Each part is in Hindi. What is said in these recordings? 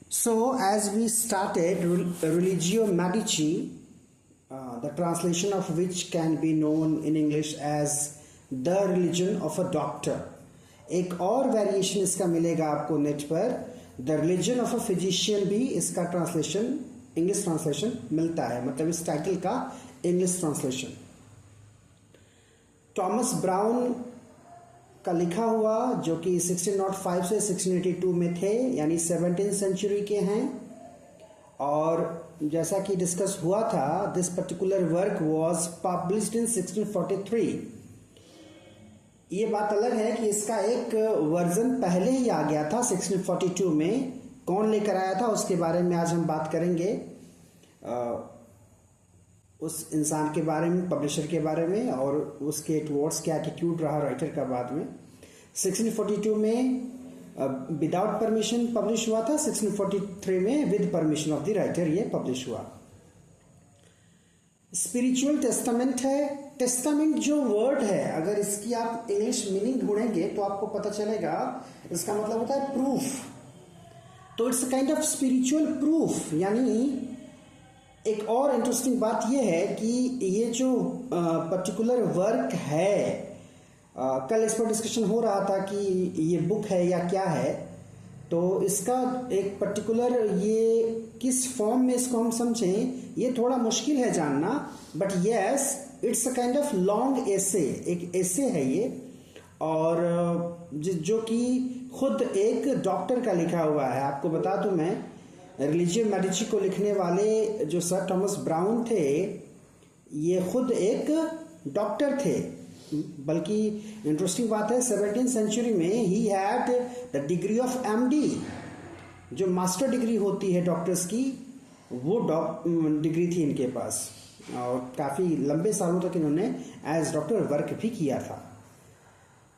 So, as we started, Religio Medici, the translation of which can be known in English as the religion of a doctor. एक और वेरिएशन इसका मिलेगा आपको नेट पर, the religion of a physician भी इसका ट्रांसलेशन इंग्लिश ट्रांसलेशन मिलता है, मतलब इस टाइटल का इंग्लिश ट्रांसलेशन थॉमस ब्राउन का लिखा हुआ, जो कि 1605 से 1682 में थे, यानी 17th सेंचुरी के हैं। और जैसा कि डिस्कस हुआ था, this particular work was published in 1643। ये बात अलग है कि इसका एक वर्जन पहले ही आ गया था 1642 में। कौन लेकर आया था उसके बारे में आज हम बात करेंगे, उस इंसान के बारे में, पब्लिशर के बारे में, और उसके टुवर्ड्स क्या एटीट्यूड रहा राइटर का बाद में। 1642 में विदाउट परमिशन पब्लिश हुआ था, 1643 में with permission of the writer ये पब्लिश हुआ। स्पिरिचुअल टेस्टामेंट है। टेस्टामेंट जो वर्ड है, अगर इसकी आप इंग्लिश मीनिंग ढूंढेंगे तो आपको पता चलेगा, इसका मतलब होता है प्रूफ। तो it's kind of spiritual proof. यानी एक और इंटरेस्टिंग बात यह है कि ये जो पर्टिकुलर वर्क है, कल इस पर डिस्कशन हो रहा था कि ये बुक है या क्या है, तो इसका एक पर्टिकुलर ये किस फॉर्म में इसको हम समझें, ये थोड़ा मुश्किल है जानना। But yes, it's a kind of long essay, एक एसे है ये, और जो कि खुद एक डॉक्टर का लिखा हुआ है। आपको बता दूं मैं, रिलीजियो मेडिची को लिखने वाले जो सर थॉमस ब्राउन थे, ये खुद एक डॉक्टर थे। बल्कि इंटरेस्टिंग बात है, 17th सेंचुरी में he had the degree of MD, जो मास्टर डिग्री होती है डॉक्टर्स की, वो डिग्री थी इनके पास, और काफ़ी लंबे सालों तक इन्होंने एज डॉक्टर वर्क भी किया था।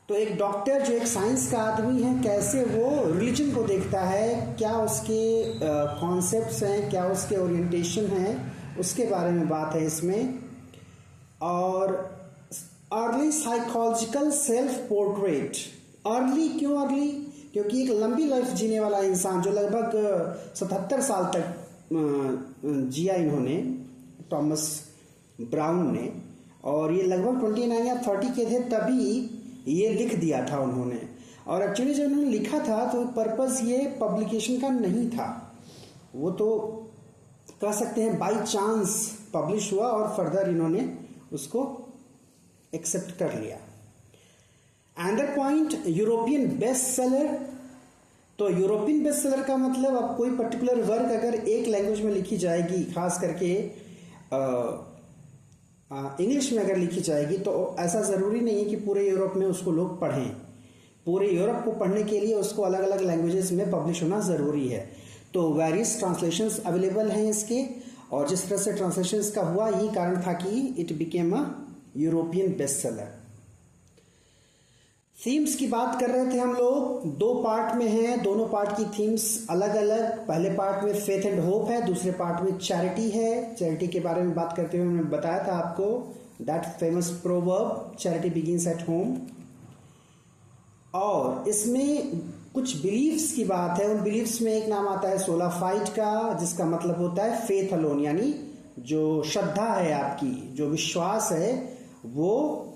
तो एक डॉक्टर जो एक साइंस का आदमी है, कैसे वो रिलीजन को देखता है, क्या उसके कॉन्सेप्ट्स हैं, क्या उसके ओरिएंटेशन हैं, उसके बारे में बात है इसमें। और early psychological self portrait. Early क्यों अर्ली? क्योंकि एक लंबी लाइफ जीने वाला इंसान, जो लगभग 77 साल तक जिया इन्होंने, थॉमस ब्राउन ने, और ये लगभग 29 या 30 के थे तभी ये लिख दिया था उन्होंने। और एक्चुअली जब उन्होंने लिखा था तो पर्पस ये पब्लिकेशन का नहीं था, वो तो कह सकते हैं बाय चांस पब्लिश हुआ और फर्दर इन्होंने उसको एक्सेप्ट कर लिया। Another point, European best seller. तो यूरोपियन बेस्ट सेलर का मतलब, अब कोई पर्टिकुलर वर्क अगर एक लैंग्वेज में लिखी जाएगी, खास करके इंग्लिश में अगर लिखी जाएगी, तो ऐसा ज़रूरी नहीं है कि पूरे यूरोप में उसको लोग पढ़ें। पूरे यूरोप को पढ़ने के लिए उसको अलग अलग लैंग्वेजेस में पब्लिश होना ज़रूरी है। तो वेरियस ट्रांसलेशंस अवेलेबल हैं इसके, और जिस तरह से ट्रांसलेशंस का हुआ, यही कारण था कि it became a European best seller. Themes की बात कर रहे थे हम लोग, 2 पार्ट में हैं, दोनों पार्ट की थीम्स अलग अलग। पहले पार्ट में फेथ एंड होप है, दूसरे पार्ट में चैरिटी है। चैरिटी के बारे में बात करते हुए मैंने बताया था आपको that famous proverb, charity begins at home. और इसमें कुछ बिलीव्स की बात है। उन बिलीव्स में एक नाम आता है सोला फाइट का, जिसका मतलब होता है फेथ अलोन, यानी जो श्रद्धा है आपकी, जो विश्वास है, वो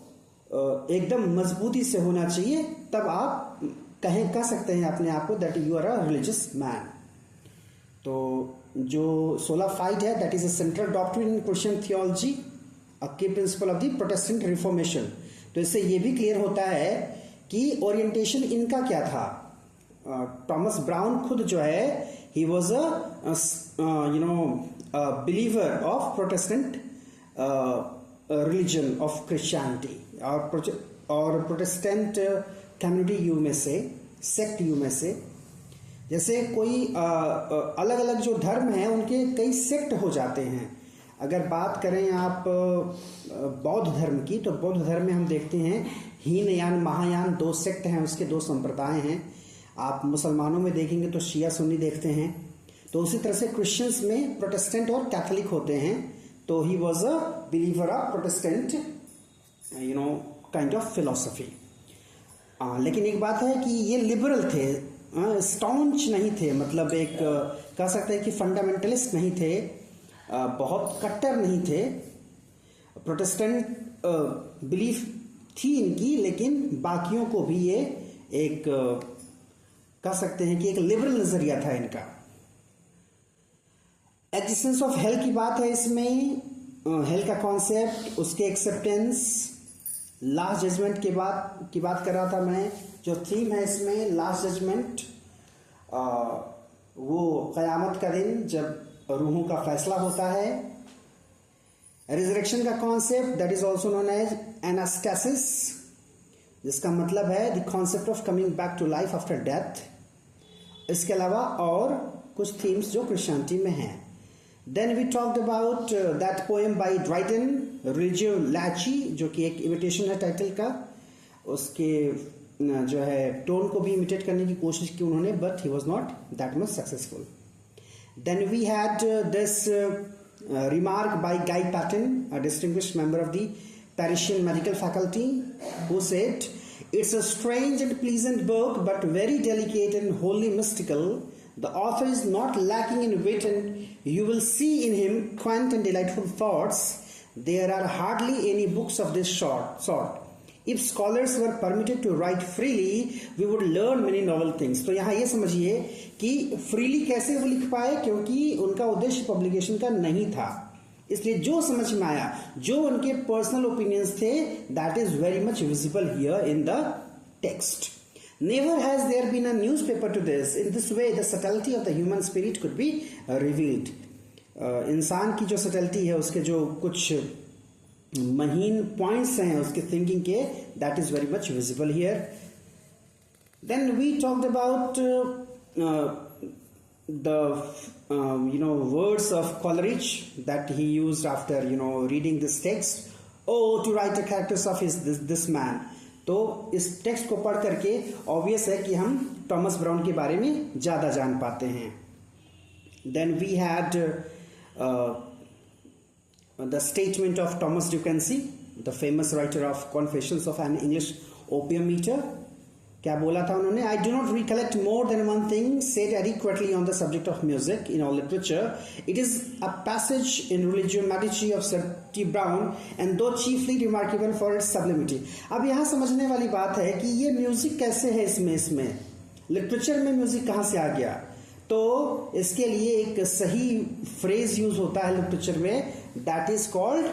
एकदम मजबूती से होना चाहिए, तब आप कह सकते हैं अपने आप को that you are a religious man. तो जो सोला फाइट है, that is a central doctrine in Christian theology, a key principle of the Protestant Reformation. तो इससे ये भी क्लियर होता है कि ओरिएंटेशन इनका क्या था। थॉमस ब्राउन खुद जो है, he was a believer of Protestant religion of Christianity, और प्रोटेस्टेंट कम्युनिटी यू में से, सेक्ट यू में से। जैसे कोई अलग अलग जो धर्म हैं, उनके कई सेक्ट हो जाते हैं। अगर बात करें आप बौद्ध धर्म की, तो बौद्ध धर्म में हम देखते हैं हीनयान, महायान 2 सेक्ट हैं, उसके 2 संप्रदाय हैं। आप मुसलमानों में देखेंगे तो शिया सुन्नी देखते हैं। तो उसी तरह से क्रिश्चियंस में प्रोटेस्टेंट और कैथोलिक होते हैं। तो he was a believer of Protestant kind of philosophy. लेकिन एक बात है कि ये लिबरल थे, स्टॉन्च नहीं थे, मतलब एक कह सकते हैं कि फंडामेंटलिस्ट नहीं थे, बहुत कट्टर नहीं थे। प्रोटेस्टेंट बिलीफ थी इनकी, लेकिन बाकियों को भी ये एक कह सकते हैं कि एक लिबरल नजरिया था इनका। एग्जिस्टेंस ऑफ हेल की बात है इसमें, हेल का कॉन्सेप्ट, उसके एक्सेप्टेंस, लास्ट जजमेंट की बात कर रहा था मैं। जो थीम है इसमें लास्ट जजमेंट, वो क़यामत का दिन जब रूहों का फैसला होता है। रिजरेक्शन का concept, that is also known as anastasis, जिसका मतलब है the concept of coming back to life after death. इसके अलावा और कुछ थीम्स जो क्रिश्चियनिटी में हैं। Then we talked about that poem by Dryden, Religio Laici, जो कि एक इमिटेशन है टाइटल का। उसके जो है टोन को भी इमिटेट करने की कोशिश की उन्होंने, but he was not that much successful. Then we had this remark by Guy Patton, a distinguished member of the Parisian medical faculty, who said, "It's a strange and pleasant book, but very delicate and wholly mystical. The author is not lacking in wit, and you will see in him quaint and delightful thoughts. There are hardly any books of this sort. If scholars were permitted to write freely, we would learn many novel things." तो यहाँ ये समझिए कि फ्रीली कैसे वो लिख पाए, क्योंकि उनका उद्देश्य पब्लिकेशन का नहीं था। इसलिए जो समझ में आया, जो उनके पर्सनल ओपिनियंस थे, that is very much visible here in the text. Never has there been a newspaper to this. In this way, the subtlety of the human spirit could be revealed. इंसान की जो सटलिटी है, उसके जो कुछ महीन पॉइंट्स हैं उसके थिंकिंग के, that is very much visible here. Then we talked about the words of Coleridge that he used after reading this text. Oh, to write the characters of this man. तो इस टेक्स्ट को पढ़ करके ऑब्वियस है कि हम टॉमस ब्राउन के बारे में ज्यादा जान पाते हैं। Then we had the statement of Thomas De Quincey, the famous writer of Confessions of an English Opium Eater. क्या बोला था उन्होंने? I do not recollect more than one thing said adequately on the subject of music in all literature. It is a passage in Religio Medici of Sir T Browne and though chiefly remarkable for its sublimity. अब यहाँ समझने वाली बात है कि ये म्यूजिक कैसे है, इसमें लिटरेचर में म्यूजिक कहाँ से आ गया. तो इसके लिए एक सही फ्रेज यूज होता है लिटरेचर में, that is called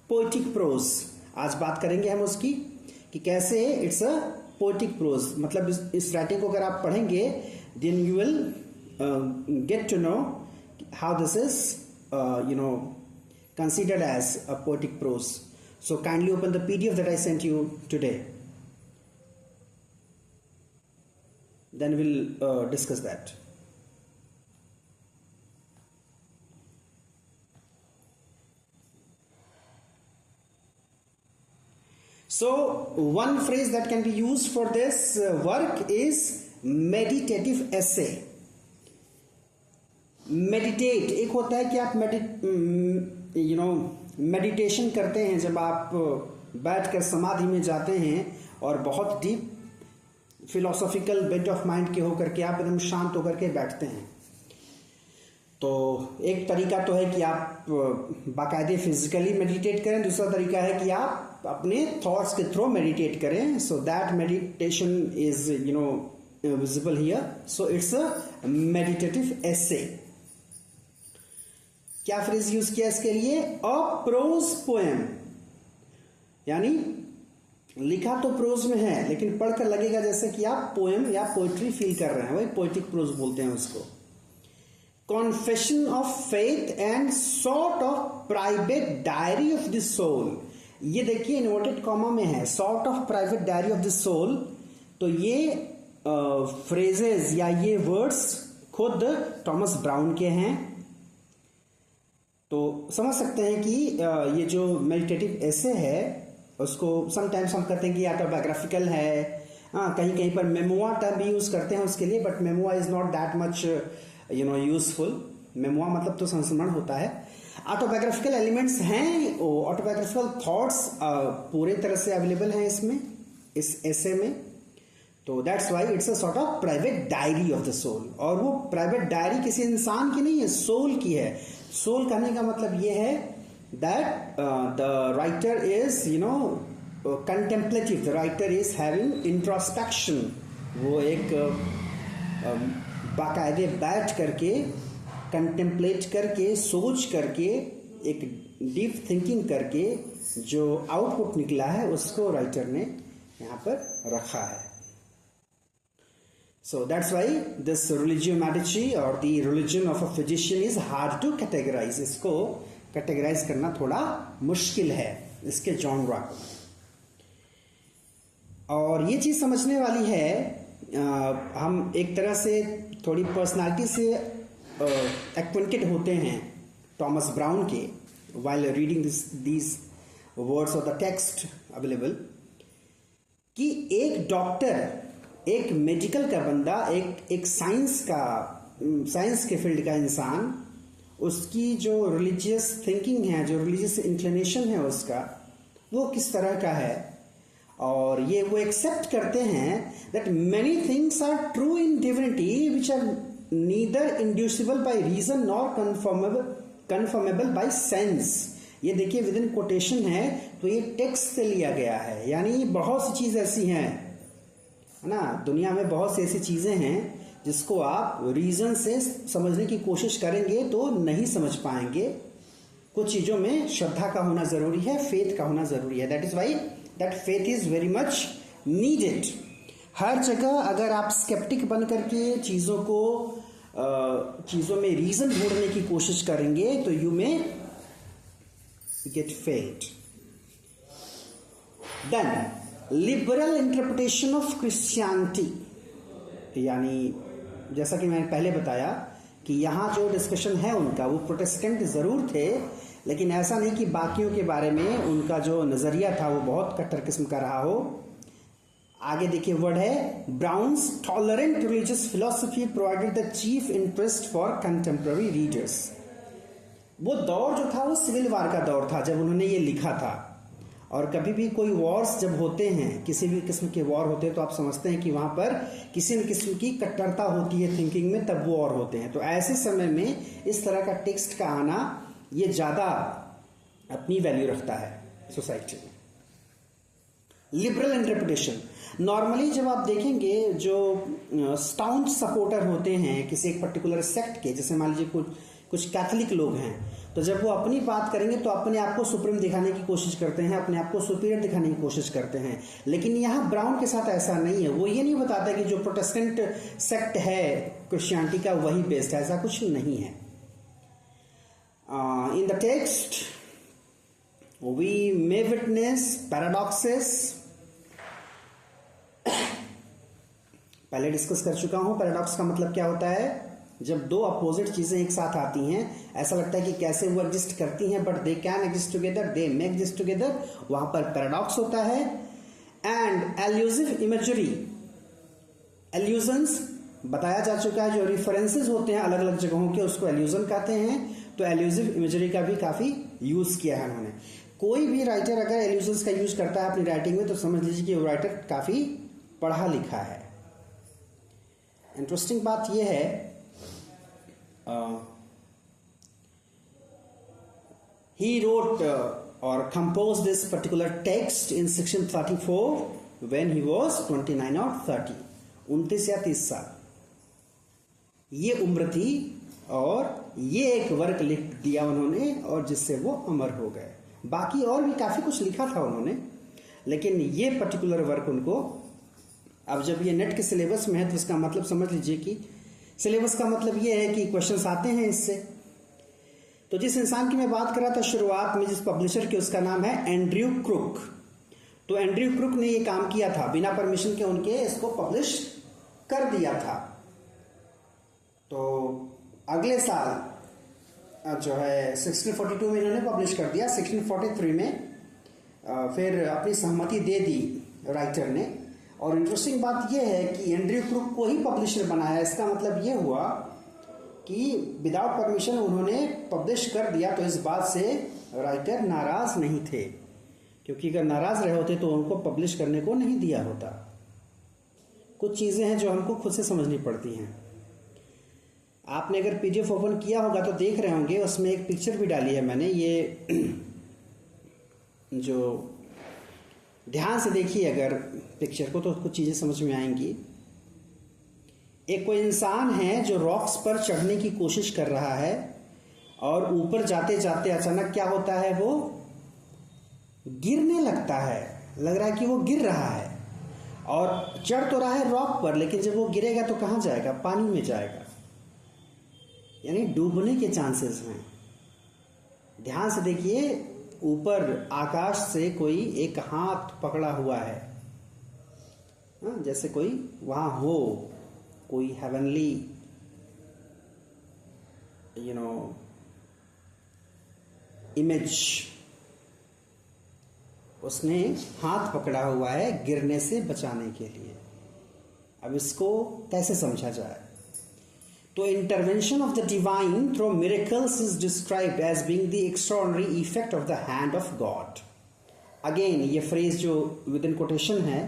poetic prose. आज बात करेंगे हम उसकी कि कैसे इट्स अ पोएटिक प्रोज. मतलब इस राइटिंग को अगर आप पढ़ेंगे then you will get to know how this is considered as a poetic prose. So kindly open the PDF that I sent you today. Then we'll discuss that. So one phrase that can be used for this work is meditative essay. Meditate एक होता है कि आप मेडिटेशन करते हैं, जब आप बैठकर समाधि में जाते हैं और बहुत deep philosophical bed of mind के होकर के आप एकदम शांत होकर के बैठते हैं. तो एक तरीका तो है कि आप बाकायदे फिजिकली मेडिटेट करें, दूसरा तरीका है कि आप अपने थॉट्स के थ्रू मेडिटेट करें. So that meditation is visible here. So it's a meditative essay. क्या फ्रेज यूज किया इसके लिए? अ प्रोज पोएम, यानी लिखा तो प्रोज में है लेकिन पढ़कर लगेगा जैसे कि आप पोएम या पोएट्री फील कर रहे हैं, वही पोएटिक प्रोज बोलते हैं उसको. Confession of faith and sort of private diary of the soul. ये देखिए इन्वर्टेड कॉमा में है, sort of private diary of the soul. तो ये फ्रेजेस या ये वर्ड्स खुद थॉमस ब्राउन के हैं. तो समझ सकते हैं कि ये जो मेडिटेटिव एसे है उसको समटाइम्स हम कहते हैं कि ऑटोबायोग्राफिकल है. कहीं कहीं पर मेमोआ टर्म भी यूज करते हैं उसके लिए, but memoir is not that much useful. Memoir मतलब तो संस्मरण होता है. ऑटोबायोग्राफिकल एलिमेंट्स हैं, ऑटोबायोग्राफिकल थॉट्स पूरे तरह से अवेलेबल हैं इसमें, इस एसे में. तो that's why it's a sort of private diary of the soul. और वो प्राइवेट डायरी किसी इंसान की नहीं है, सोल की है। सोल कहने का मतलब ये है that the writer is contemplative, the writer is having introspection. वो एक बाकायदे बैठ करके, कंटेम्पलेट करके, सोच करके, एक डीप थिंकिंग करके जो आउटपुट निकला है उसको राइटर ने यहाँ पर रखा है। So that's why this Religio Medici और the religion of a physician is hard to categorize. इसको कैटेगराइज करना थोड़ा मुश्किल है इसके जॉनरा को। और ये चीज समझने वाली है, हम एक तरह से थोड़ी पर्सनालिटी से एक्वेंटेड होते हैं थॉमस ब्राउन के while reading these words of the text available, कि एक डॉक्टर, एक मेडिकल का बंदा, एक साइंस के फील्ड का इंसान, उसकी जो रिलीजियस थिंकिंग है, जो रिलीजियस इंक्लिनेशन है उसका, वो किस तरह का है। और ये वो एक्सेप्ट करते हैं that many things are true in divinity which are neither inducible by reason nor confirmable by sense. ये देखिए विद इन कोटेशन है, तो ये टेक्स्ट से लिया गया है। यानी बहुत सी चीज ऐसी हैं, है ना, दुनिया में बहुत सी ऐसी चीजें हैं जिसको आप रीजन से समझने की कोशिश करेंगे तो नहीं समझ पाएंगे। कुछ चीजों में श्रद्धा का होना जरूरी है, फेथ का होना जरूरी है। That is why that faith is very much needed. हर जगह अगर आप स्केप्टिक बन करके चीजों में रीजन ढूंढने की कोशिश करेंगे तो you may get failed. Then liberal interpretation of Christianity, यानी जैसा कि मैंने पहले बताया कि यहाँ जो डिस्कशन है उनका, वो प्रोटेस्टेंट जरूर थे, लेकिन ऐसा नहीं कि बाकियों के बारे में उनका जो नजरिया था वो बहुत कट्टर किस्म का रहा हो। आगे देखिए वर्ड है Browne's tolerant religious philosophy provided the chief interest for contemporary readers. वो दौर जो था वो सिविल वार का दौर था जब उन्होंने ये लिखा था। और कभी भी कोई वॉर्स जब होते हैं, किसी भी किस्म के वॉर होते हैं, तो आप समझते हैं कि वहां पर किसी न किस्म की कट्टरता होती है थिंकिंग में, तब वो वॉर होते हैं। तो ऐसे समय में इस तरह का टेक्स्ट का आना ये ज्यादा अपनी वैल्यू रखता है सोसाइटी में। लिबरल इंटरप्रिटेशन, नॉर्मली जब आप देखेंगे जो स्टाउंट सपोर्टर होते हैं किसी एक पर्टिकुलर सेक्ट के, जैसे मान लीजिए कुछ कैथोलिक लोग हैं, तो जब वो अपनी बात करेंगे तो अपने आप को सुप्रीम दिखाने की कोशिश करते हैं, अपने आप को सुपीरियर दिखाने की कोशिश करते हैं। लेकिन यहाँ ब्राउन के साथ ऐसा नहीं है। वो ये नहीं बताता कि जो प्रोटेस्टेंट सेक्ट है क्रिश्चियनिटी का वही बेस्ट है, ऐसा कुछ नहीं है। In the text we may witness paradoxes. पहले डिस्कस कर चुका हूं पैराडॉक्स का मतलब क्या होता है। जब दो अपोजिट चीजें एक साथ आती हैं, ऐसा लगता है कि कैसे वो एग्जिस्ट करती हैं, but they can exist together, they may exist together, वहां पर पैराडॉक्स होता है। एंड एल्यूसिव इमेजरी, एल्यूजन्स बताया जा चुका है, जो रिफरेंसेस होते हैं अलग अलग जगहों के उसको एल्यूजन कहते हैं। तो एल्यूसिव इमेजरी का भी काफी यूज किया है उन्होंने। कोई भी राइटर अगर एल्यूजन्स का यूज करता है अपनी राइटिंग में तो समझ लीजिए कि वो राइटर काफी पढ़ा लिखा है। इंटरेस्टिंग बात यह है, he wrote or composed this particular text in 1634 when he was 29 or 30, 29 या 30 साल ये उम्र थी, और ये एक वर्क लिख दिया उन्होंने और जिससे वो अमर हो गए। बाकी और भी काफी कुछ लिखा था उन्होंने, लेकिन ये पर्टिकुलर वर्क उनको, अब जब ये नेट के सिलेबस में है तो इसका मतलब समझ लीजिए कि सिलेबस का मतलब ये है कि क्वेश्चंस आते हैं इससे। तो जिस इंसान की मैं बात कर रहा था शुरुआत में, जिस पब्लिशर के, उसका नाम है एंड्रयू क्रुक। तो एंड्रयू क्रुक ने ये काम किया था, बिना परमिशन के उनके इसको पब्लिश कर दिया था। तो अगले साल जो है 1642 में इन्होंने पब्लिश कर दिया। 1643 में फिर अपनी सहमति दे दी राइटर ने। और इंटरेस्टिंग बात यह है कि एंड्रयू क्रुक को ही पब्लिशर बनाया। इसका मतलब यह हुआ कि विदाउट परमिशन उन्होंने पब्लिश कर दिया, तो इस बात से राइटर नाराज नहीं थे, क्योंकि अगर नाराज रहे होते तो उनको पब्लिश करने को नहीं दिया होता। कुछ चीज़ें हैं जो हमको खुद से समझनी पड़ती हैं। आपने अगर पीडीएफ ओपन किया होगा तो देख रहे होंगे, उसमें एक पिक्चर भी डाली है मैंने। ये जो ध्यान से देखिए अगर पिक्चर को तो कुछ चीज़ें समझ में आएंगी। एक कोई इंसान है जो रॉक्स पर चढ़ने की कोशिश कर रहा है और ऊपर जाते जाते अचानक क्या होता है, वो गिरने लगता है। लग रहा है कि वो गिर रहा है और चढ़ तो रहा है रॉक पर, लेकिन जब वो गिरेगा तो कहाँ जाएगा? पानी में जाएगा, यानी डूबने के चांसेस हैं। ध्यान से देखिए, ऊपर आकाश से कोई एक हाथ पकड़ा हुआ है, जैसे कोई वहां हो, कोई हेवनली इमेज, उसने हाथ पकड़ा हुआ है गिरने से बचाने के लिए। अब इसको कैसे समझा जाए? तो intervention of the divine through miracles is described as being the extraordinary effect of the hand of God. Again ये फ्रेज जो विद इन कोटेशन है,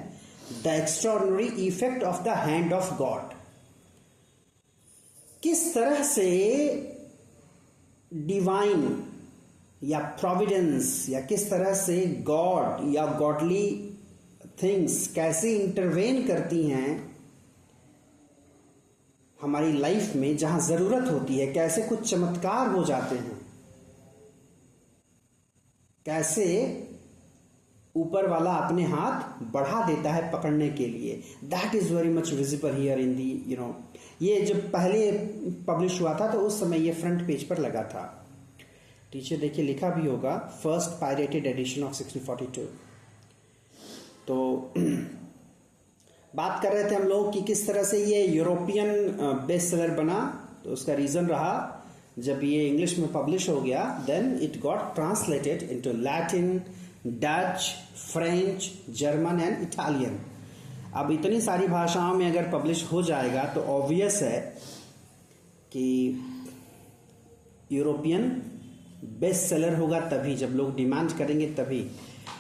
the extraordinary effect of the hand of God. किस तरह से डिवाइन या प्रोविडेंस या किस तरह से गॉड या गॉडली थिंग्स कैसे इंटरवेन करती हैं हमारी लाइफ में जहां जरूरत होती है, कैसे कुछ चमत्कार हो जाते हैं, कैसे ऊपर वाला अपने हाथ बढ़ा देता है पकड़ने के लिए। That is very much visible here in the ये जब पहले पब्लिश हुआ था तो उस समय ये फ्रंट पेज पर लगा था। नीचे देखिए लिखा भी होगा, फर्स्ट पायरेटेड एडिशन ऑफ 1642। तो बात कर रहे थे हम लोग कि किस तरह से ये यूरोपियन बेस्ट सेलर बना। तो उसका रीजन रहा, जब ये इंग्लिश में पब्लिश हो गया, then it got translated into Latin, Dutch, French, German and Italian. अब इतनी सारी भाषाओं में अगर पब्लिश हो जाएगा तो ऑब्वियस है कि यूरोपियन बेस्ट सेलर होगा तभी, जब लोग डिमांड करेंगे तभी।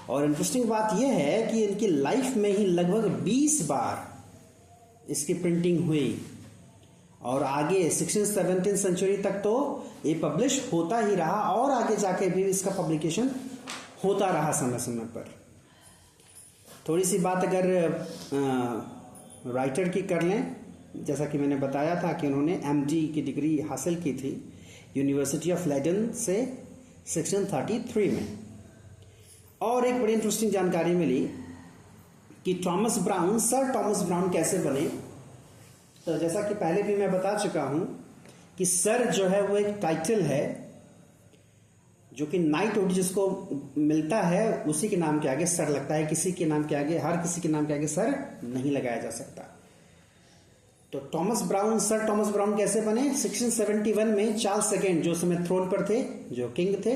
और इंटरेस्टिंग बात यह है कि इनकी लाइफ में ही लगभग 20 बार इसकी प्रिंटिंग हुई और आगे 16-17 सेंचुरी तक तो ये पब्लिश होता ही रहा और आगे जाके भी इसका पब्लिकेशन होता रहा समय समय पर। थोड़ी सी बात अगर राइटर की कर लें, जैसा कि मैंने बताया था कि उन्होंने एमडी की डिग्री हासिल की थी यूनिवर्सिटी ऑफ लेडन से 1633 में। और एक बड़ी इंटरेस्टिंग जानकारी मिली कि Thomas brown, sir Thomas brown कैसे बने। तो जैसा कि पहले भी मैं बता चुका हूं कि सर जो है वो एक टाइटल है जो कि नाइटहुड जिसको मिलता है उसी के नाम के आगे सर लगता है, किसी के नाम के आगे, हर किसी के नाम के आगे सर नहीं लगाया जा सकता। तो Thomas brown, sir Thomas brown कैसे बने? 1671 में चार्ल्स सेकेंड जो समय थ्रोन पर थे, जो किंग थे,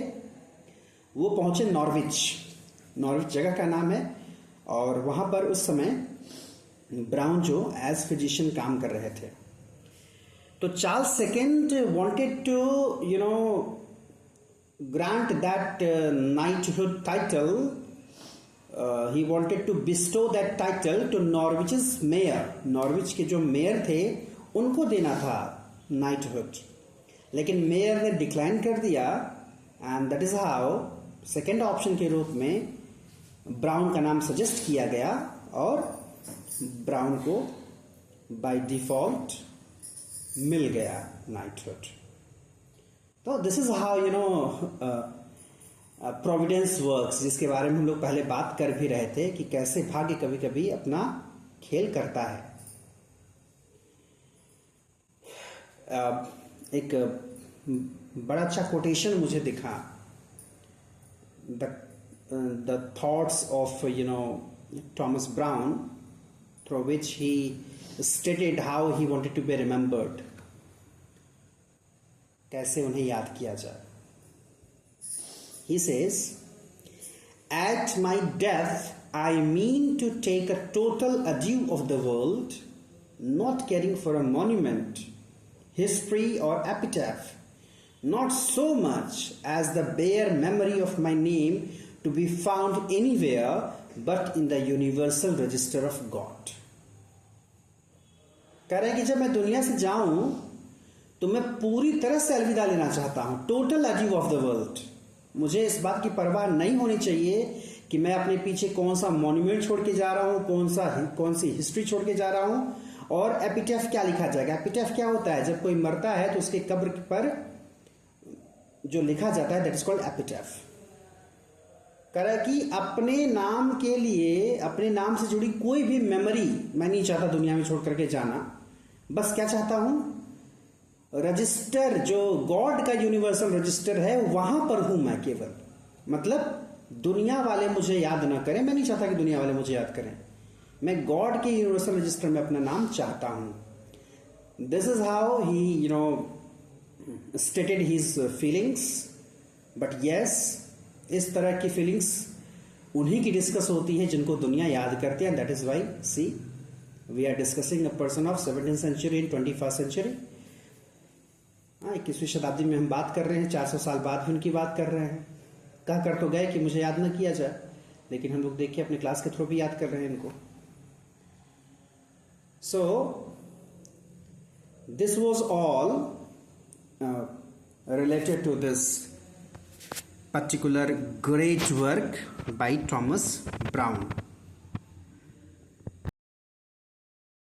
वो पहुंचे नॉर्विच। नॉर्विच जगह का नाम है और वहां पर उस समय ब्राउन जो एज फिजिशियन काम कर रहे थे। तो Charles second wanted to grant that knighthood title. He wanted to bestow that title to Norwich's mayor. Norwich के जो मेयर थे उनको देना था नाइटहुड, लेकिन मेयर ने डिक्लाइन कर दिया and that is how second option के रूप में ब्राउन का नाम सजेस्ट किया गया और ब्राउन को बाय डिफॉल्ट मिल गया नाइटहुड। तो this is how Providence works, जिसके बारे में हम लोग पहले बात कर भी रहे थे कि कैसे भाग्य कभी कभी अपना खेल करता है। एक बड़ा अच्छा कोटेशन मुझे दिखा, the thoughts of Thomas Browne, through which he stated how he wanted to be remembered, कैसे उन्हें याद किया जाए। He says, at my death, I mean to take a total adieu of the world, not caring for a monument, history or epitaph, not so much as the bare memory of my name to be found anywhere but in the universal register of God. कह रहे हैं कि जब मैं दुनिया से जाऊं तो मैं पूरी तरह से अलविदा लेना चाहता हूं, टोटल अडीव ऑफ द वर्ल्ड। मुझे इस बात की परवाह नहीं होनी चाहिए कि मैं अपने पीछे कौन सा मॉन्यूमेंट छोड़ के जा रहा हूं, कौन सी हिस्ट्री छोड़ के जा रहा हूं, और एपिटैफ क्या लिखा जाएगा। एपिटैफ क्या होता है? जब कोई मरता है तो उसके कब्र पर जो लिखा जाता है, दैट इज कॉल्ड एपिटैफ। कह रहा है कि अपने नाम के लिए, अपने नाम से जुड़ी कोई भी मेमोरी मैं नहीं चाहता दुनिया में छोड़ करके जाना। बस क्या चाहता हूं? रजिस्टर, जो गॉड का यूनिवर्सल रजिस्टर है, वहां पर हूं मैं केवल। मतलब दुनिया वाले मुझे याद ना करें, मैं नहीं चाहता कि दुनिया वाले मुझे याद करें। मैं गॉड के यूनिवर्सल रजिस्टर में अपना नाम चाहता हूं। This is how he stated his feelings. But yes, इस तरह की फीलिंग्स उन्हीं की डिस्कस होती है जिनको दुनिया याद करती है। That is why see we are discussing a person of 17th century in 21st century. 21वीं शताब्दी में हम बात कर रहे हैं, 400 साल बाद भी उनकी बात कर रहे हैं। कह कर तो गए कि मुझे याद ना किया जाए, लेकिन हम लोग देखिए अपने क्लास के थ्रू भी याद कर रहे हैं इनको। So this was all related to this particular great work by Thomas Browne.